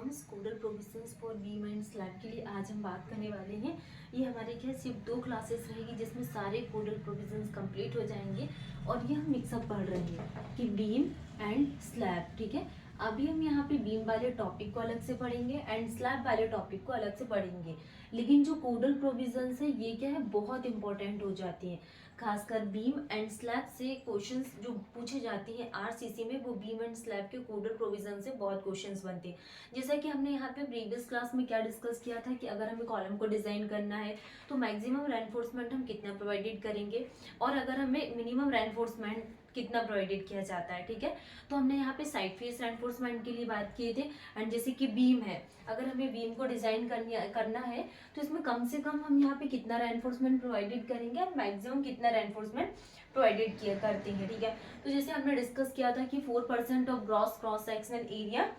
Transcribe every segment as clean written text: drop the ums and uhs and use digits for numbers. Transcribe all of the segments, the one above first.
Norms codal provisions for beam and slab के लिए आज हम बात करने वाले हैं। ये हमारे क्या सिर्फ 2 क्लासेस रहेगी जिसमें सारे कोडल प्रोविजंस कंप्लीट हो जाएंगे और ये हम मिक्सअप पढ़ रहे हैं कि बीम एंड स्लैब। ठीक है, अभी हम यहाँ पे बीम वाले टॉपिक को अलग से पढ़ेंगे एंड स्लैब वाले टॉपिक को अलग से पढ़ेंगे, लेकिन जो कोडल प्रोविजंस है ये क्या है बहुत इंपॉर्टेंट हो जाती हैं। खासकर बीम एंड स्लैब से क्वेश्चंस जो पूछे जाती हैं आरसीसी में, वो बीम एंड स्लैब के कोडल प्रोविजन से बहुत क्वेश्चंस बनते हैं। जैसा कि हमने यहाँ पे प्रीवियस क्लास में क्या डिस्कस किया था कि अगर हमें कॉलम को डिजाइन करना है तो मैक्सिमम रेनफोर्समेंट हम कितना प्रोवाइडेड करेंगे और अगर हमें मिनिमम रेनफोर्समेंट कितना प्रोवाइडेड किया जाता है। ठीक है, तो हमने यहाँ पे साइड फेस रेनफोर्समेंट के लिए बात किए थे। एंड जैसे कि बीम है, अगर हमें बीम को डिजाइन करना है तो इसमें कम से कम हम यहाँ पे कितना रेनफोर्समेंट प्रोवाइडेड करेंगे और मैक्सिमम कितना रेनफोर्समेंट प्रोवाइडेड किया करते हैं। ठीक है, तो जैसे हमने डिस्कस किया था कि 4% of gross cross sectional area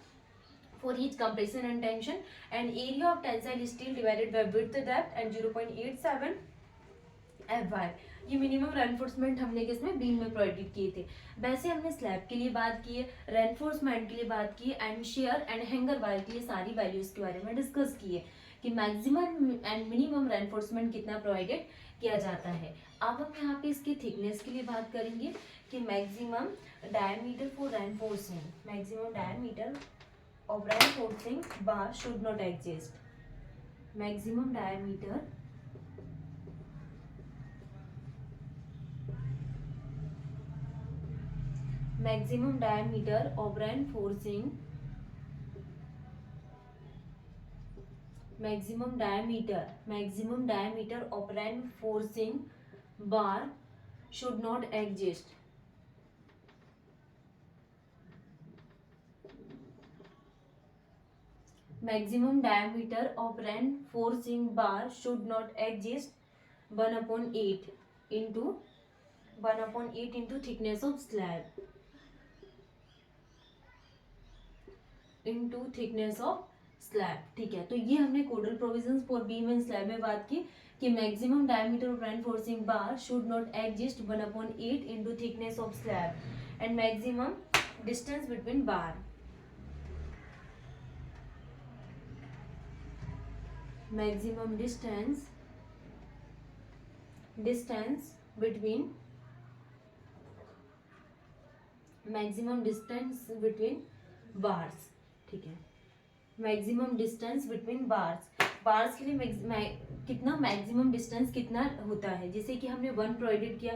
for each compression and tension and area of tensile steel divided by width depth and 0.87 fy। ये मिनिमम रेनफोर्समेंट हमने किसमें बीम में प्रोवाइडेड किए थे। वैसे हमने स्लैब के लिए बात की है, रेनफोर्समेंट के लिए बात की and share and hanger wire के लिए सारी वैल्यूज के बारे में डिस्कस किए कि मैक्सिमम एंड मिनिमम रेनफोर्समेंट कितना प्रोवाइडेड किया जाता है। अब हम यहाँ पे इसकी थिकनेस के लिए बात करेंगे कि maximum diameter for reinforcing, maximum diameter of reinforcing bar should not exist. Maximum diameter of reinforcing maximum diameter of reinforcing bar should not exist. Maximum diameter of reinforcing bar should not exist 1/8 into thickness of slab into thickness of slab। ठीक है, तो ये हमने codal provisions for beam and slab में बात की कि maximum diameter of reinforcing bar should not exist 1/8 into thickness of slab and maximum distance between bar, maximum distance between bars। ठीक है, मैक्सिमम डिस्टेंस बिटवीन बार्स के लिए कितना maximum distance कितना होता है। जैसे कि हमने 1 प्रोवाइडेड किया,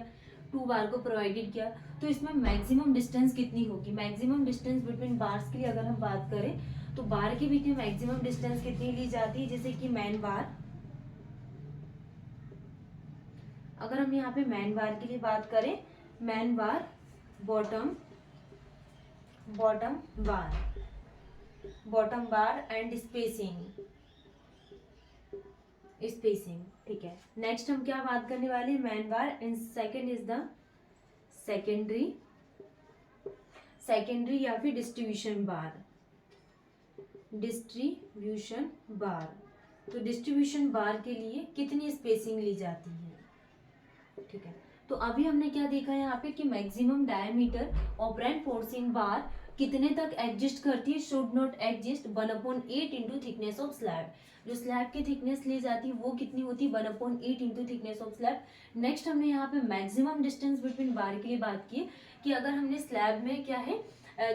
2 बार को प्रोवाइडेड किया, तो इसमें मैक्सिमम डिस्टेंस कितनी होगी। मैक्सिमम डिस्टेंस बिटवीन बार्स के लिए अगर हम बात करें तो बार के बीच में मैक्सिमम डिस्टेंस कितनी ली जाती है। जैसे कि मैन बार, अगर हम यहाँ पे मैन बार के लिए बात करें, man bar, bottom bar and spacing. ठीक है, नेक्स्ट हम क्या बात करने वाले हैं, man bar and second is the secondary या फिर डिस्ट्रीब्यूशन बार। तो डिस्ट्रीब्यूशन बार के लिए कितनी स्पेसिंग ली जाती है। ठीक है, तो अभी हमने क्या देखा यहाँ पे कि मैक्सिमम डायमीटर ऑफ रेनफोर्सिंग बार कितने तक एग्जिस्ट करती है, should not exist 1/8 into thickness of slab. जो स्लैब की थिकनेस ली जाती है वो कितनी होती है, 1/8 into thickness of slab. Next हमने यहाँ पे मैक्सिमम डिस्टेंस बिटवीन बार के लिए बात की कि अगर हमने स्लैब में क्या है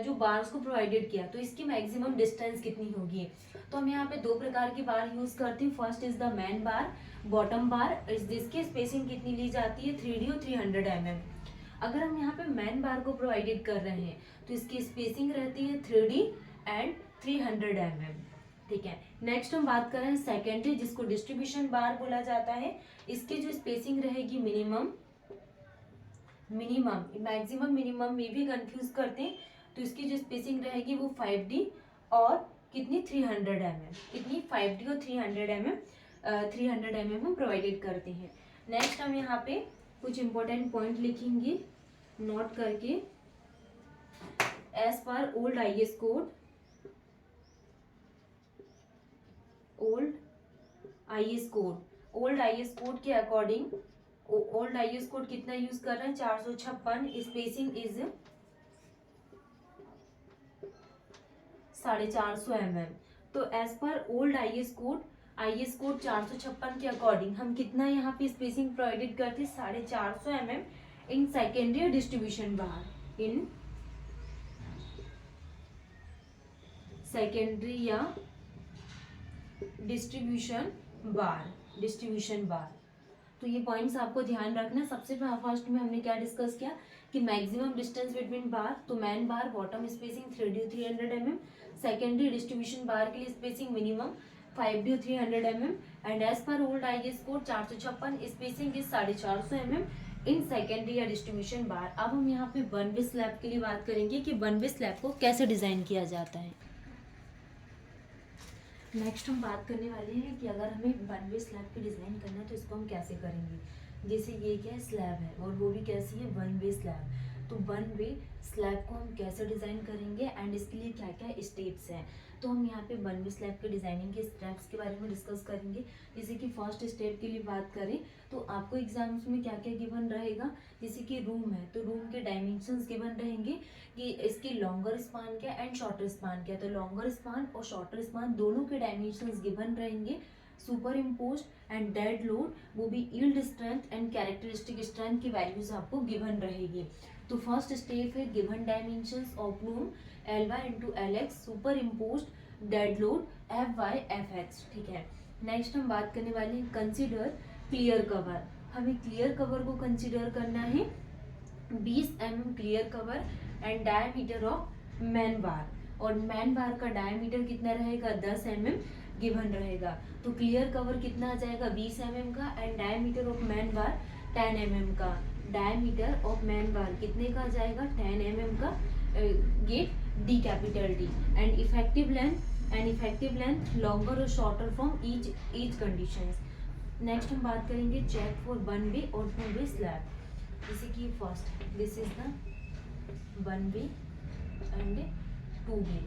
जो बार्स को प्रोवाइडेड किया तो इसकी मैक्सिमम डिस्टेंस कितनी होगी। तो हम यहाँ पे 2 प्रकार की बार यूज करते हैं। First is the man bar, bottom बार, जिसकी स्पेसिंग कितनी ली जाती है 3D और 300 mm। अगर हम यहाँ पे मैन बार को प्रोवाइडेड कर रहे हैं तो इसकी स्पेसिंग रहती है 3D एंड 300 mm। ठीक है, नेक्स्ट हम बात कर रहे हैं सेकेंडरी, जिसको डिस्ट्रीब्यूशन बार बोला जाता है। इसकी जो स्पेसिंग रहेगी मैक्सिमम मिनिमम में भी कंफ्यूज करते हैं, तो इसकी जो स्पेसिंग रहेगी वो 5D और कितनी 300 mm, कितनी 5D और 300 mm हम प्रोवाइडेड करते हैं। नेक्स्ट हम यहाँ पे कुछ इंपॉर्टेंट पॉइंट लिखेंगे नोट करके। As per old IS code के अकॉर्डिंग ओल्ड आईएस कोड कितना यूज कर रहे हैं 456, स्पेसिंग इज 450 mm। तो as per old I S code 456 के अकॉर्डिंग हम कितना यहाँ पे स्पेसिंग प्रोवाइडेड करते 450 mm in secondary distribution bar, in secondary या डिस्ट्रीब्यूशन बार। तो ये पॉइंट्स आपको ध्यान रखना। सबसे फर्स्ट में हमने क्या डिस्कस किया कि मैक्सिमम डिस्टेंस बिटवीन बार, तो main bar bottom spacing 300 mm, secondary distribution bar के लिए spacing minimum 5 300 mm and as per old IS code 456 spacing is 450 mm in secondary या डिस्ट्रीब्यूशन बार। अब हम यहाँ पे वन वे स्लैब के लिए बात करेंगे कि वन वे स्लैब को कैसे डिजाइन किया जाता है। नेक्स्ट हम बात करने वाले हैं कि अगर हमें वन वे स्लैब की डिज़ाइन करना है तो इसको हम कैसे करेंगे। जैसे ये क्या है, स्लैब है और वो भी कैसी है, वन वे स्लैब। तो वन वे स्लैब को हम कैसे डिज़ाइन करेंगे एंड इसके लिए क्या क्या स्टेप्स हैं। तो हम यहाँ पे वन वे स्लैब के डिज़ाइनिंग के स्टेप्स के बारे में डिस्कस करेंगे। जैसे कि फर्स्ट स्टेप के लिए बात करें तो आपको एग्जाम्स में क्या क्या गिवन रहेगा। जैसे कि रूम है तो रूम के डायमेंशंस गिवन रहेंगे कि इसकी लॉन्गर स्पान क्या एंड शॉर्टर स्पान क्या। तो लॉन्गर स्पान और शॉर्टर स्पान दोनों के डायमेंशंस गिवन रहेंगे। Super imposed and dead load, वो भी yield strength and characteristic strength की वैल्यूज आपको गिवन रहेगी। तो फर्स्ट स्टेप है given dimensions of room Ly into Lx super imposed dead load Fy Fx, ठीक है। नेक्स्ट हम बात करने वाले हैं कंसिडर क्लियर कवर। हमें क्लियर कवर को कंसिडर करना है 20 mm clear cover and diameter of main bar, और मैन बार का डायमीटर कितना रहेगा 10 mm गिवन रहेगा। तो क्लियर कवर कितना आ जाएगा 20 mm का and diameter of main bar 10 mm का। डायमीटर ऑफ मैन बार कितने का आ जाएगा 10 mm का, get D capital D and effective length longer और shorter from each conditions. Next हम बात करेंगे चेक फॉर वन वे और टू वे स्लैब। जैसे कि first this is the one way and two way,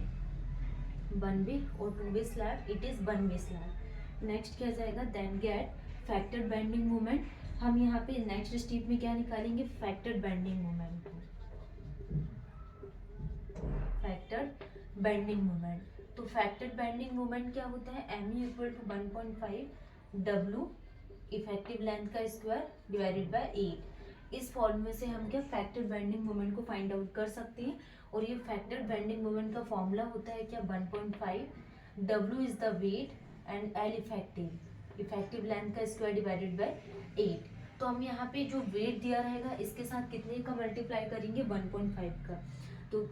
one way और two way slab, it is one way slab. Next क्या जाएगा then get factored bending moment. हम यहाँ पे next step में क्या निकालेंगे, factored bending moment, factored bending moment. तो फैक्टर्ड बेंडिंग मोमेंट क्या होता है, MU equal to 1.5 W effective length का स्क्वायर डिवाइडेड बाय 8। इस फॉर्मूले से हम क्या फैक्टर्ड बेंडिंग मोमेंट को फाइंड आउट कर सकते हैं। और ये फैक्टर्ड बेंडिंग मोमेंट का फॉर्मूला होता है क्या 1.5, W is the weight and L effective length का स्क्वायर डिवाइडेड बाय 8। तो हम यहाँ पे जो वेट दिया रहेगा इसके साथ कितने का मल्टीप्लाई करेंगे 1.5 का। तो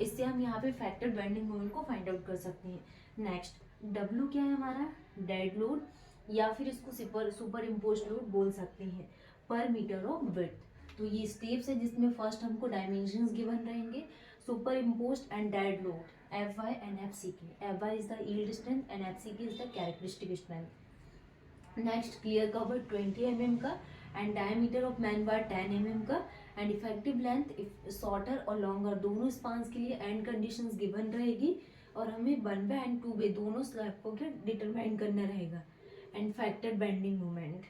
इससे हम यहाँ पे फैक्टर्ड बेंडिंग मोमेंट को फाइंड आउट कर सकते हैं। नेक्स्ट W क्या है हमारा, डेड लोड या फिर इसको सुपर इम्पोज्ड लोड बोल सकते हैं पर मीटर ऑफ विड्थ। तो ये स्टेप्स है जिसमें फर्स्ट हमको डायमेंशंस गिवन रहेंगे, super imposed and dead load Fy and Fck। Fy is the yield strength and Fck is the characteristic strength. Next clear cover 20 mm का and diameter of main bar 10 mm का and effective length shorter और longer दोनों स्पान्स के लिए and conditions given रहेगी। और हमें one way and two वे दोनों स्लैब को क्या डिटरमाइन करना रहेगा and factored bending moment.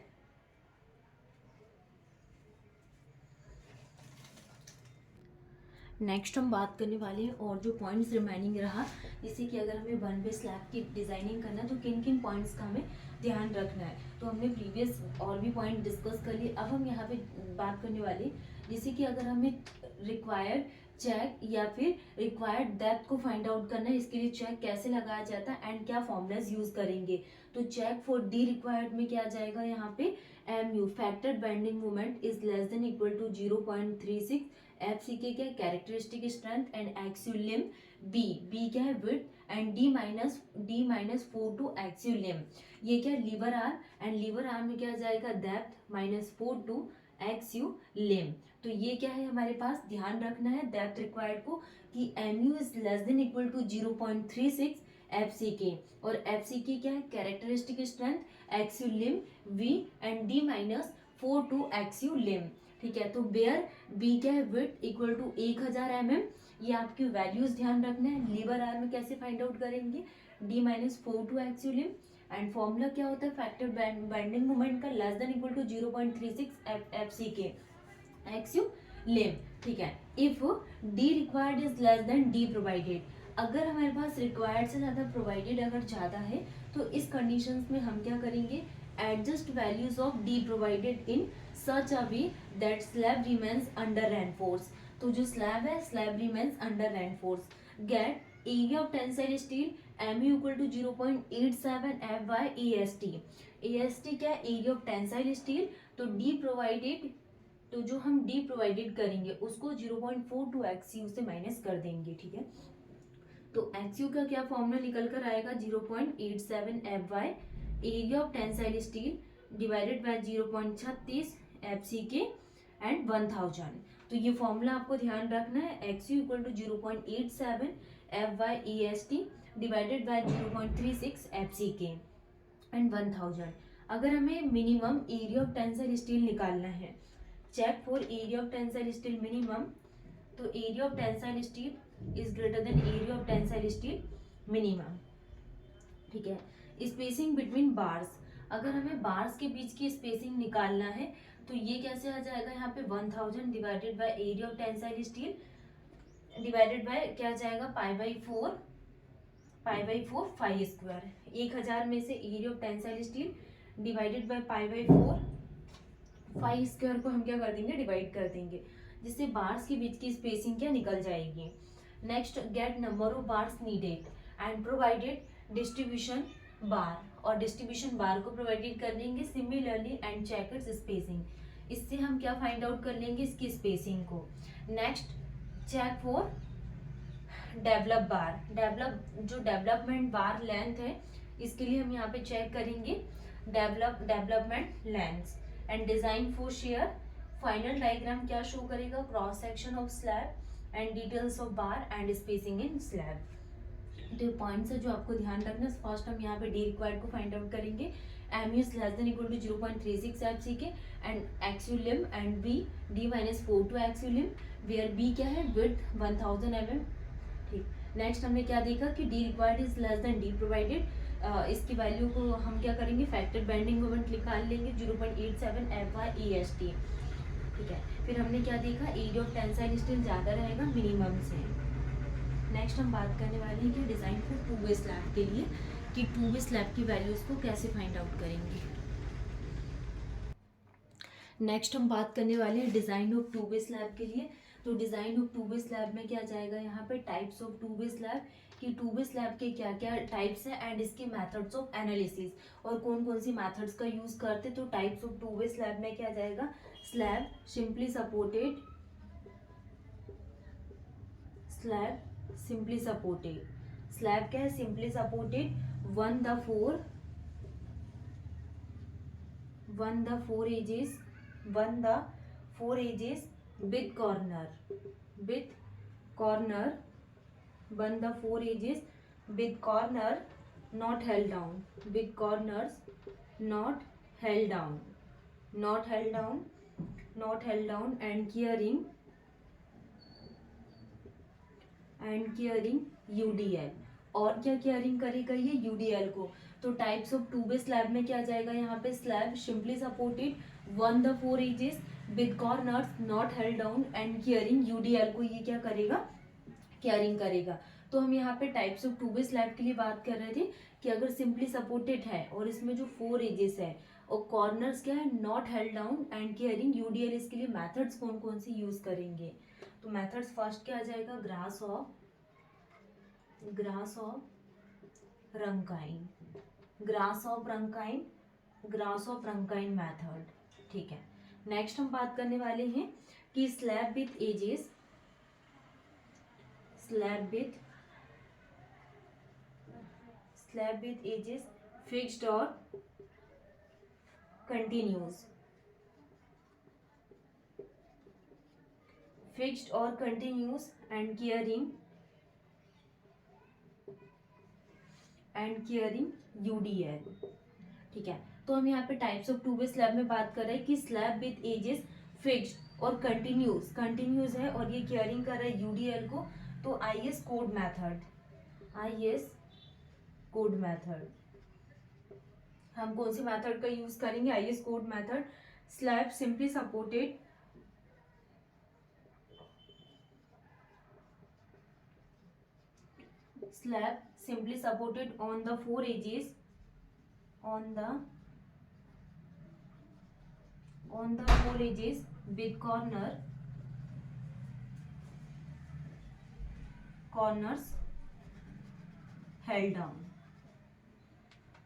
Next हम बात करने वाले हैं और जो पॉइंट्स रिमेनिंग रहा, जैसे कि अगर हमें वन वे स्लैब की डिजाइनिंग करना है तो किन किन पॉइंट्स का हमें ध्यान रखना है। तो हमने प्रीवियस और भी पॉइंट डिस्कस कर लिए। अब हम यहाँ पे बात करने वाले जैसे कि अगर हमें रिक्वायर्ड चेक या फिर रिक्वायर्ड डेप्थ को फाइंड आउट करना है, इसके लिए चेक कैसे लगाया जाता है एंड क्या फॉर्मूलाज यूज करेंगे। तो चेक फॉर डी रिक्वायर्ड में क्या जाएगा यहाँ पे MU factored bending moment is less than equal to 0.36, Fck क्या characteristic strength and axial lim, B क्या है width and D minus 4 to axial lim. ये क्या lever arm and lever arm में क्या जाएगा डेप्थ -4 टू एक्सियल लिम। तो ये क्या है हमारे पास ध्यान रखना है डेप्थ रिक्वायर्ड को कि MU is less than equal to 0.36 Fck और Fck क्या है characteristic strength axial lim V and D minus 4 to axial lim, ठीक है। तो बेयर B क्या है विड्थ इक्वल टू 1000 mm, ये आपकी वैल्यूज ध्यान रखना है। लीवर आर्म में कैसे फाइंड आउट करेंगे D minus 4 to axial lim and formula क्या होता है फैक्टर्ड बेंडिंग मोमेंट का less than equal to 0.36 Fck axial lim, ठीक है। If D required is less than D provided, अगर हमारे पास रिक्वायर्ड से ज़्यादा प्रोवाइडेड अगर ज़्यादा है तो इस कंडीशंस में हम क्या करेंगे, adjust values of D provided in such a way that slab remains under reinforce. तो जो स्लैब है, slab remains under reinforce. Get area of tensile steel MU equal to 0.87 FY AST क्या है, एरिया ऑफ टेंसाइल स्टील। तो D provided, तो जो हम D provided करेंगे उसको 0.42 XU से माइनस कर देंगे, ठीक है। तो XU का क्या फॉर्मूला निकल कर आएगा, 0.87 FY area of tensile steel divided by 0.36 FCK and 1000। तो ये फॉर्मूला आपको ध्यान रखना है, XU equal to 0.87 FY AST divided by 0.36 FCK and 1000। अगर हमें minimum area of tensile steel निकालना है, check for area of tensile steel minimum, तो area of tensile steel is greater than area of tensile steel minimum, ठीक है। Spacing between bars, अगर हमें bars के बीच की स्पेसिंग निकालना है तो ये कैसे आ जाएगा, यहाँ पे 1000 divided by area of tensile steel divided by क्या आ जाएगा, pi by four phi square. 1000 में से area of tensile steel divided by pi by four phi square को हम क्या कर देंगे, डिवाइड कर देंगे, जिससे बार्स के बीच की स्पेसिंग क्या निकल जाएगी। Next, get number of bars needed and provided distribution bar, और डिस्ट्रीब्यूशन बार को प्रोवाइडेड कर देंगे similarly and check its spacing. इससे हम क्या फाइंड आउट कर लेंगे, इसकी स्पेसिंग को। नेक्स्ट, चेक फॉर डेवलप बार, जो डेवलपमेंट बार लेंथ है इसके लिए हम यहाँ पे चेक करेंगे development length and design for share. Final diagram क्या शो करेगा, cross section of slab and details of bar and spacing in slab. तो पॉइंट्स है जो आपको ध्यान रखना है। फर्स्ट हम यहाँ पे डी रिक्वायर्ड को फाइंड आउट करेंगे, MU is less than equal to 0.36 FCK and XU lim and B D minus 42 XU lim, where B क्या है, विड्थ 1000 mm, ठीक। नेक्स्ट हमने क्या देखा कि D required is less then D provided, इसकी वैल्यू को हम क्या करेंगे, फैक्टर बेंडिंग मोमेंट निकाल लेंगे 0.87 FY AST, ठीक है। फिर हमने क्या देखा, एरिया ऑफ टेंसाइल स्टील ज़्यादा रहेगा मिनिमम से। नेक्स्ट हम बात करने वाले हैं कि design for to way slab के लिए, कि टू वे स्लैब की वैल्यूज़ को कैसे फाइंड आउट करेंगे। नेक्स्ट हम बात करने वाले हैं design of two way slab के लिए। तो design of two way slab में क्या जाएगा, यहाँ पे types of two way slab, कि टू वे स्लैब के क्या क्या टाइप्स हैं एंड इसके मेथड्स ऑफ एनालिसिस, और कौन कौन सी मेथड्स का यूज़ करते। तो types of two way slab में क्या जाएगा, slab simply supported, slab simply supported, slab क्या है, simply supported, one the four edges with corner, one the four edges with corner not held down, with corners not held down and carrying UDL, और क्या caring करेगा ये, UDL को। तो types of two way slab में क्या जाएगा, यहाँ पे slab simply supported, one the four edges with corners not held down and carrying UDL को ये क्या करेगा, केयरिंग करेगा। तो हम यहाँ पे types of two way slab के लिए बात कर रहे थे कि अगर सिंपली सपोर्टेड है और इसमें जो फोर एजेस है और कॉर्नर्स क्या है, not held down and carrying UDL, इसके लिए मेथड्स कौन कौन से यूज करेंगे। तो मेथड्स फर्स्ट क्या आ जाएगा, ग्रास ऑफ रंकाइन मेथड, ठीक है। नेक्स्ट हम बात करने वाले हैं कि स्लैब विथ एजेस फिक्स्ड और कंटिन्यूस एंड केयरिंग UDL, ठीक है। तो हम यहाँ पे types of two way slab में बात कर रहे हैं कि स्लैब विथ एजेस फिक्स्ड और कंटिन्यूस है और ये केयरिंग कर रहा है UDL को। तो IS कोड मेथड, हम कौन सी मेथड का यूज करेंगे, IS code method. Slab simply supported, slab simply supported on the four edges, on the four edges with corners held down।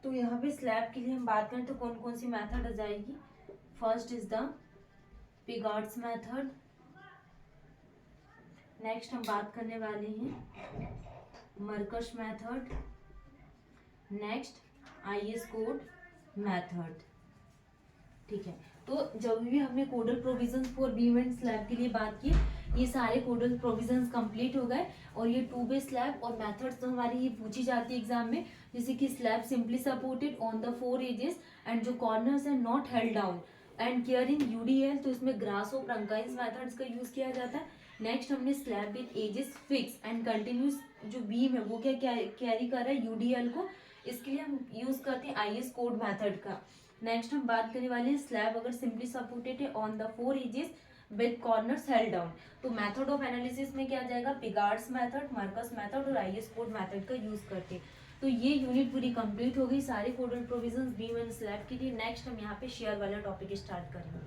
तो यहाँ पे स्लैब के लिए हम बात करें तो कौन कौन सी मेथड आ जाएगी। First is the Pigeaud's method. Next हम बात करने वाले हैं Marcus method. Next IS code method. ठीक है, तो जब भी हमने codal provisions for beam and slab के लिए बात की, ये सारे कोडल प्रोविजंस कंप्लीट हो गए। और ये 2 बे स्लैब और मेथड्स तो हमारी ये पूछी जाती है एग्जाम में, जैसे कि slab simply supported on the four edges and जो कॉर्नर्स हैं not held down and carrying UDL, तो इसमें ग्रास और प्रंकाइज मेथड्स का यूज किया जाता है। नेक्स्ट हमने slab with edges fix and continuous जो बीम है वो क्या कैरी कर रहा है यूडीएल को, इसके लिए हम यूज करते हैं आईएस कोड मेथड का। नेक्स्ट हम बात करने वाले हैं स्लैब अगर सिंपली सपोर्टेड है on the four edges with corners held down, तो मेथड ऑफ एनालिसिस में क्या जाएगा, पिगार्ड्स मेथड, मर्कस मेथड और आईएस कोड मेथड का यूज करते हैं। तो ये यूनिट पूरी कंप्लीट हो गई सारे कोडल प्रोविजंस बीम एंड स्लैब के लिए। नेक्स्ट हम यहाँ पे शेयर वाला टॉपिक स्टार्ट करेंगे।